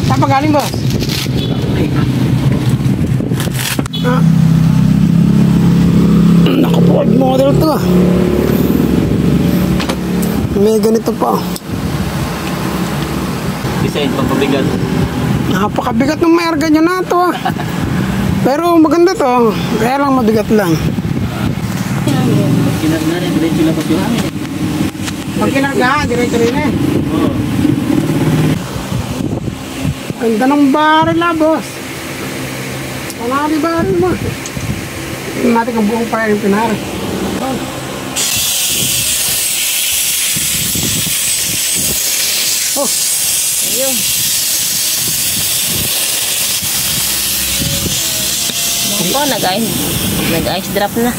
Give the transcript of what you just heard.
Saan pa galing, boss? Ah. Naku, Ford model to ah. May ganito pa. Design, pampabigat. Napakabigat ng may arga nyo na to ah. Pero maganda to. Kaya lang mabigat lang. Pag kinarga rin, diretso lang yung hangin eh. Pag kinarga, diretso rin eh. Oo. Ganda ng baril ah, boss. Panari baril mo. Tingnan natin kung buong fire yung pinari. Oh, ayun. Ako, nag-ice drop na.